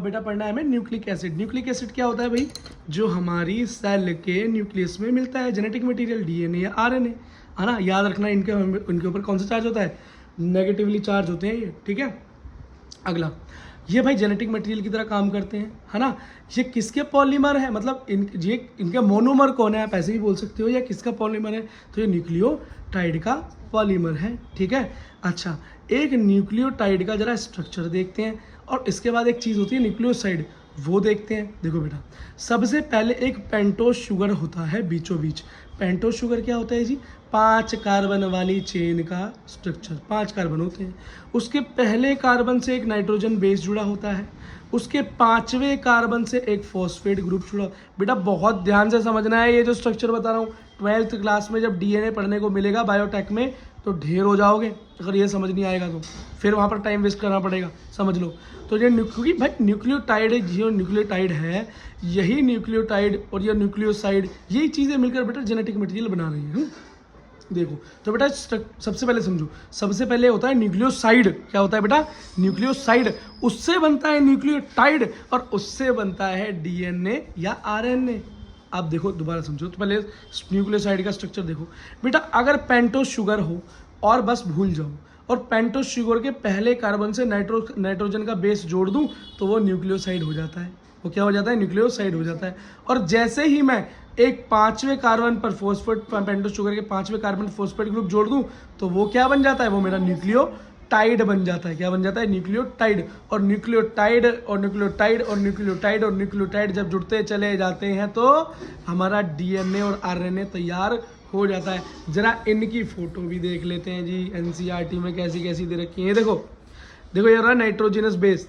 बेटा पढ़ना है हमें न्यूक्लिक एसिड। न्यूक्लिक एसिड क्या होता है भाई? जो हमारी सेल के न्यूक्लियस में मिलता है, जेनेटिक मटेरियल डीएनए या आरएनए, है ना। याद रखना इनके ऊपर कौन सा चार्ज होता है? नेगेटिवली चार्ज होते हैं ये, ठीक है। अगला, ये भाई जेनेटिक मटेरियल की तरह काम करते हैं, है ना। ये किसके पॉलीमर है, मतलब इनका मोनोमर कौन है, आप ऐसे भी बोल सकते हो, या किसका पॉलीमर है? तो ये न्यूक्लियोटाइड का पॉलीमर है, ठीक है। अच्छा, एक न्यूक्लियोटाइड का जरा स्ट्रक्चर देखते हैं, और इसके बाद एक चीज़ होती है न्यूक्लियोसाइड, वो देखते हैं। देखो बेटा, सबसे पहले एक पेंटोज शुगर होता है बीचों बीच। पेंटोज शुगर क्या होता है जी? 5 कार्बन वाली चेन का स्ट्रक्चर, 5 कार्बन होते हैं। उसके पहले कार्बन से एक नाइट्रोजन बेस जुड़ा होता है, उसके 5वें कार्बन से एक फॉस्फेट ग्रुप जुड़ा। बेटा बहुत ध्यान से समझना है, ये जो स्ट्रक्चर बता रहा हूँ 12th क्लास में जब डीएनए पढ़ने को मिलेगा बायोटेक में, तो ढेर हो जाओगे अगर ये समझ नहीं आएगा तो। फिर वहाँ पर टाइम वेस्ट करना पड़ेगा, समझ लो। तो ये क्योंकि भाई न्यूक्लियोटाइड, जो न्यूक्लियोटाइड है, यही न्यूक्लियोटाइड और ये न्यूक्लियोसाइड, यही चीज़ें मिलकर बेटा जेनेटिक मटेरियल बना रही हैं। देखो तो बेटा सबसे पहले समझो, सबसे पहले होता है न्यूक्लियोसाइड। क्या होता है बेटा? न्यूक्लियोसाइड। उससे बनता है न्यूक्लियोटाइड, और उससे बनता है डीएनए या आरएनए। आप देखो दोबारा समझो, तो पहले न्यूक्लियोसाइड का स्ट्रक्चर देखो बेटा। अगर पेंटोज शुगर हो और बस भूल जाओ, और पेंटोज शुगर के पहले कार्बन से नाइट्रोजन का बेस जोड़ दूं, तो वो न्यूक्लियोसाइड हो जाता है। वो क्या हो जाता है? न्यूक्लियोसाइड हो जाता है। और जैसे ही मैं एक 5वें कार्बन पर फॉस्फेट, पेंटोज शुगर के 5वें कार्बन फॉस्फेट ग्रुप जोड़ दूं, तो वो क्या बन जाता है? वो मेरा न्यूक्लियोटाइड बन जाता है। क्या बन जाता है? न्यूक्लियोटाइड। और न्यूक्लियोटाइड और न्यूक्लियोटाइड और न्यूक्लियोटाइड और न्यूक्लियोटाइड जब जुड़ते चले जाते हैं, तो हमारा डीएनए और आरएनए तैयार हो जाता है। जरा इनकी फोटो भी देख लेते हैं जी, एनसीईआरटी में कैसी कैसी दे रखी है। देखो देखो, ये रहा नाइट्रोजनस बेस,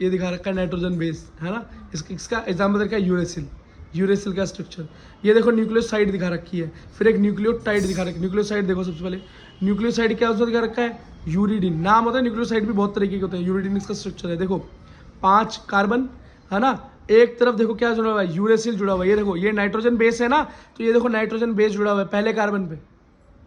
ये दिखा रखा है नाइट्रोजन बेस, है ना। इसका एग्जाम्पल रखा है यूरेसिल, यूरेसिल का स्ट्रक्चर। ये देखो न्यूक्लियोसाइड दिखा रखी है, फिर एक न्यूक्लियोटाइड दिखा रखी है। न्यूक्लियोसाइड देखो सबसे पहले, न्यूक्लियोसाइड क्या उसमें दिखा रखा है? यूरिडीन नाम होता है। न्यूक्लियोसाइड भी बहुत तरीके के होते हैं। यूरिडीन इसका स्ट्रक्चर है। देखो 5 कार्बन, है ना। एक तरफ देखो क्या जुड़ा हुआ है? यूरेसिल जुड़ा हुआ है। ये देखो, ये नाइट्रोजन बेस है ना, तो ये देखो नाइट्रोजन बेस जुड़ा हुआ है पहले कार्बन पे।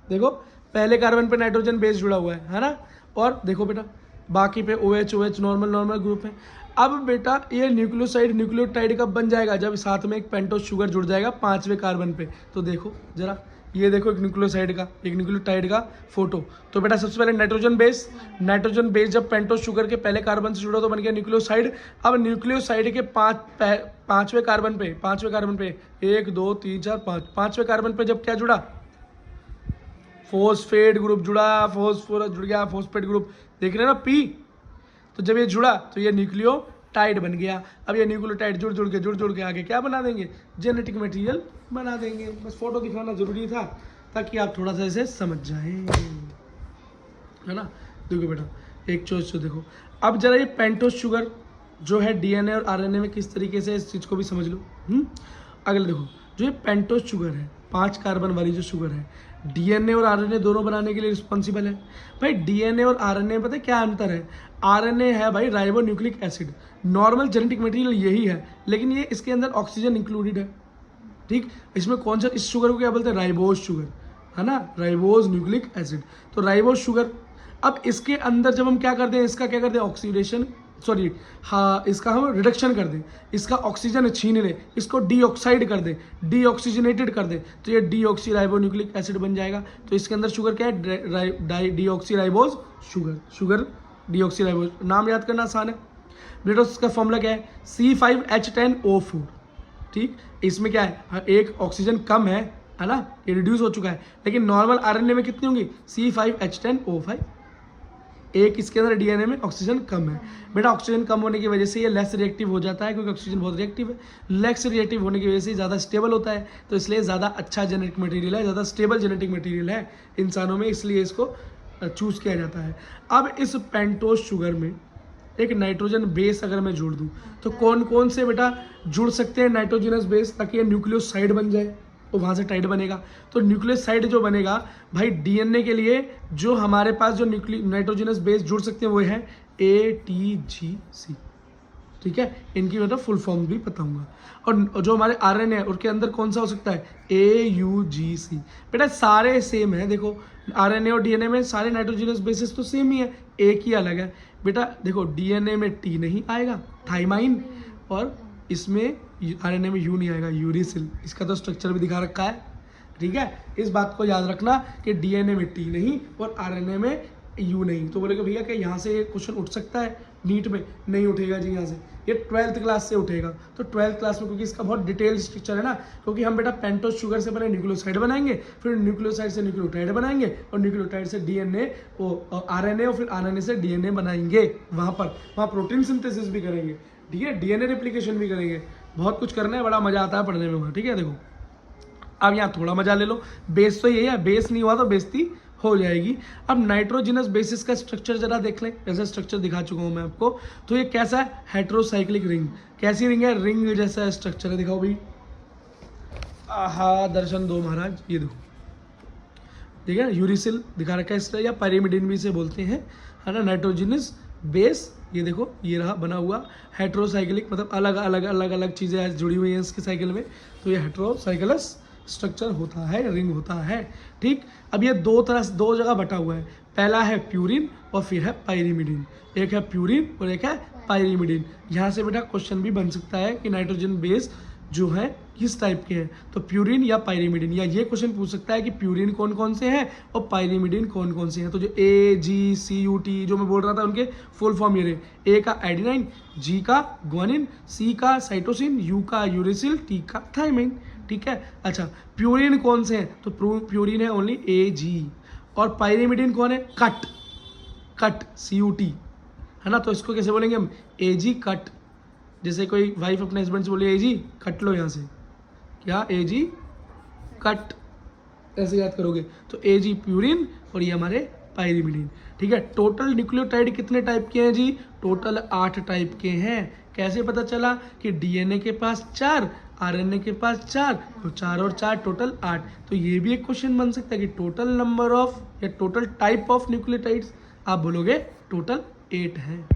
देखो पहले कार्बन पे नाइट्रोजन बेस जुड़ा हुआ है ना। और देखो बेटा बाकी पे OH OH नॉर्मल ग्रुप है। अब बेटा ये न्यूक्लियोटाइड कब बन जाएगा? जब साथ में एक पेंटोज शुगर जुड़ जाएगा 5वें कार्बन पे। तो देखो जरा, ये देखो एक न्यूक्लियोटाइड का फोटो। तो बेटा सबसे पहले नाइट्रोजन बेस जब पेंटोज शुगर के पहले कार्बन से जुड़ा तो बन गया न्यूक्लियोसाइड। अब न्यूक्लियोसाइड के 5वें कार्बन पे 1 2 3 4 5, 5वें कार्बन पे जब क्या जुड़ा? फॉस्फेट ग्रुप जुड़ा, फॉस्फोरस जुड़ गया, फॉस्फेट ग्रुप देख रहे हो ना, P। तो जब ये जुड़ा तो ये न्यूक्लियोटाइड बन गया। अब ये न्यूक्लियोटाइड जुड़ के आगे क्या बना देंगे? जेनेटिक मटेरियल बना देंगे। बस फोटो दिखाना जरूरी था ताकि आप थोड़ा सा इसे समझ जाएं, है ना। देखो बेटा एक चीज तो देखो, अब जरा ये पेंटोज शुगर जो है डीएनए और आरएनए में किस तरीके से, इस चीज़ को भी समझ लो। अगले देखो, जो ये पेंटोज शुगर है 5 कार्बन वाली जो शुगर है, डीएनए और आरएनए दोनों बनाने के लिए रिस्पॉन्सिबल है। भाई डीएनए और आरएनए पता है क्या अंतर है? आरएनए है भाई ribo nucleic acid, normal genetic material यही है, लेकिन ये इसके अंदर ऑक्सीजन इंक्लूडेड है, ठीक। इसमें कौन सा, इस शुगर को क्या बोलते हैं? राइबोज शुगर, है ना, राइबोज न्यूक्लिक एसिड। तो राइबोज शुगर, अब इसके अंदर जब हम क्या करते हैं, इसका क्या करते हैं? ऑक्सीडेशन, सॉरी हाँ, इसका हम रिडक्शन कर दें, इसका ऑक्सीजन छीन लें, इसको डीऑक्साइड कर दें, डीऑक्सीजनेटेड कर दें, तो ये डीऑक्सी राइबो न्यूक्लिक एसिड बन जाएगा। तो इसके अंदर शुगर क्या है? Deoxy ribose sugar deoxy ribose. नाम याद करना आसान है बेटा। उसका फॉर्मूला क्या है? C5H10O4, ठीक। इसमें क्या है? एक ऑक्सीजन कम है ना, ये रिड्यूस हो चुका है, लेकिन नॉर्मल आरएनए में कितनी होंगी? C5H10O5। एक इसके अंदर डीएनए में ऑक्सीजन कम है बेटा। ऑक्सीजन कम होने की वजह से ये लेस रिएक्टिव हो जाता है, क्योंकि ऑक्सीजन बहुत रिएक्टिव है। लेस रिएक्टिव होने की वजह से ज़्यादा स्टेबल होता है, तो इसलिए ज़्यादा अच्छा जेनेटिक मटेरियल है, ज़्यादा स्टेबल जेनेटिक मटेरियल है इंसानों में, इसलिए इसको चूज़ किया जाता है। अब इस पेंटोज शुगर में एक नाइट्रोजन बेस अगर मैं जोड़ दूँ, तो कौन कौन से बेटा जुड़ सकते हैं नाइट्रोजनस बेस, ताकि ये न्यूक्लियोसाइड बन जाए, तो वहाँ से टाइड बनेगा। तो न्यूक्लियोसाइड जो बनेगा भाई डीएनए के लिए, जो हमारे पास जो नाइट्रोजनस बेस जुड़ सकते हैं वो है ATGC, ठीक है, इनकी मतलब फुल फॉर्म भी बताऊंगा। और जो हमारे आरएनए है उसके अंदर कौन सा हो सकता है, AUGC। बेटा सारे सेम है, देखो आरएनए और डीएनए में सारे नाइट्रोजनस बेसिस तो सेम ही है, एक ही अलग है। बेटा देखो डीएनए में T नहीं आएगा, थाइमाइन, और इसमें आरएनए में U नहीं आएगा, यूरिसिल। इसका तो स्ट्रक्चर भी दिखा रखा है, ठीक है। इस बात को याद रखना कि डीएनए में T नहीं और आरएनए में U नहीं। तो बोलेगा भैया कि यहाँ से क्वेश्चन उठ सकता है नीट में, नहीं उठेगा जी यहाँ से, ये 12th क्लास से उठेगा। तो 12th क्लास में, क्योंकि इसका बहुत डिटेल स्ट्रक्चर है ना, क्योंकि हम बेटा पेंटोस शुगर से बने न्यूक्लियोसाइड बनाएंगे, फिर न्यूक्लियोसाइड से न्यूक्लियोटाइड बनाएंगे, और न्यूक्लियोटाइड से डीएनए और आरएनए, और फिर आरएनए से डीएनए बनाएंगे। वहाँ प्रोटीन सिंथेसिस भी करेंगे, ठीक है, डीएनए रेप्लिकेशन भी करेंगे, बहुत कुछ करना है, बड़ा मजा आता है पढ़ने में वहाँ, ठीक है। देखो अब यहाँ थोड़ा मजा ले लो, बेस तो यही है, बेस नहीं हुआ तो बेइज्जती हो जाएगी। अब नाइट्रोजनस बेसिस का स्ट्रक्चर जरा देख लें, जैसा स्ट्रक्चर दिखा चुका हूँ मैं आपको। तो ये कैसा है, हेट्रोसाइक्लिक रिंग। कैसी रिंग है, रिंग जैसा स्ट्रक्चर है, दिखाओ भाई। आहा, दर्शन दो महाराज, ये देखो, ठीक है, यूरिसिल दिखा रखा है इसका, या पायरिमिडिन भी इसे बोलते हैं, है ना। नाइट्रोजनस बेस, ये देखो ये रहा बना हुआ। हेट्रोसाइक्लिक मतलब अलग अलग चीज़ें जुड़ी हुई हैं इसके साइकिल में, तो ये हेट्रोसाइक्लस स्ट्रक्चर होता है, रिंग होता है, ठीक। अब ये दो जगह बटा हुआ है, पहला है प्यूरिन और फिर है पायरिमिडिन। एक है प्यूरिन और एक है पायरिमिडिन। यहाँ से बेटा क्वेश्चन भी बन सकता है कि नाइट्रोजन बेस जो है किस टाइप के हैं, तो प्यूरिन या पायरिमिडिन, या ये क्वेश्चन पूछ सकता है कि प्यूरिन कौन कौन से हैं और पायरिमिडिन कौन कौन से हैं। तो जो AGCUT जो मैं बोल रहा था उनके फुल फॉर्म ये रहे, A का एडेनाइन, G का ग्वानिन, C का साइटोसिन, U का यूरिसिल, T का थाइमिन, ठीक है। अच्छा, प्यूरिन कौन से हैं, तो प्यूरिन है ओनली AG, और पायरिमिडिन कौन है, कट CUT, है ना। तो इसको कैसे बोलेंगे हम, AG कट। जैसे कोई वाइफ अपने हस्बैंड से बोले AG कट लो यहाँ से, क्या AG कट, ऐसे याद करोगे। तो AG प्यूरिन और ये हमारे पायरिमिडिन, ठीक है। टोटल न्यूक्लियोटाइड कितने टाइप के हैं जी, टोटल 8 टाइप के हैं। कैसे पता चला कि डीएनए के पास 4, आरएनए के पास 4, तो 4 और 4 टोटल 8। तो ये भी एक क्वेश्चन बन सकता है कि टोटल नंबर ऑफ या टोटल टाइप ऑफ न्यूक्लियोटाइड्स, आप बोलोगे टोटल 8 है।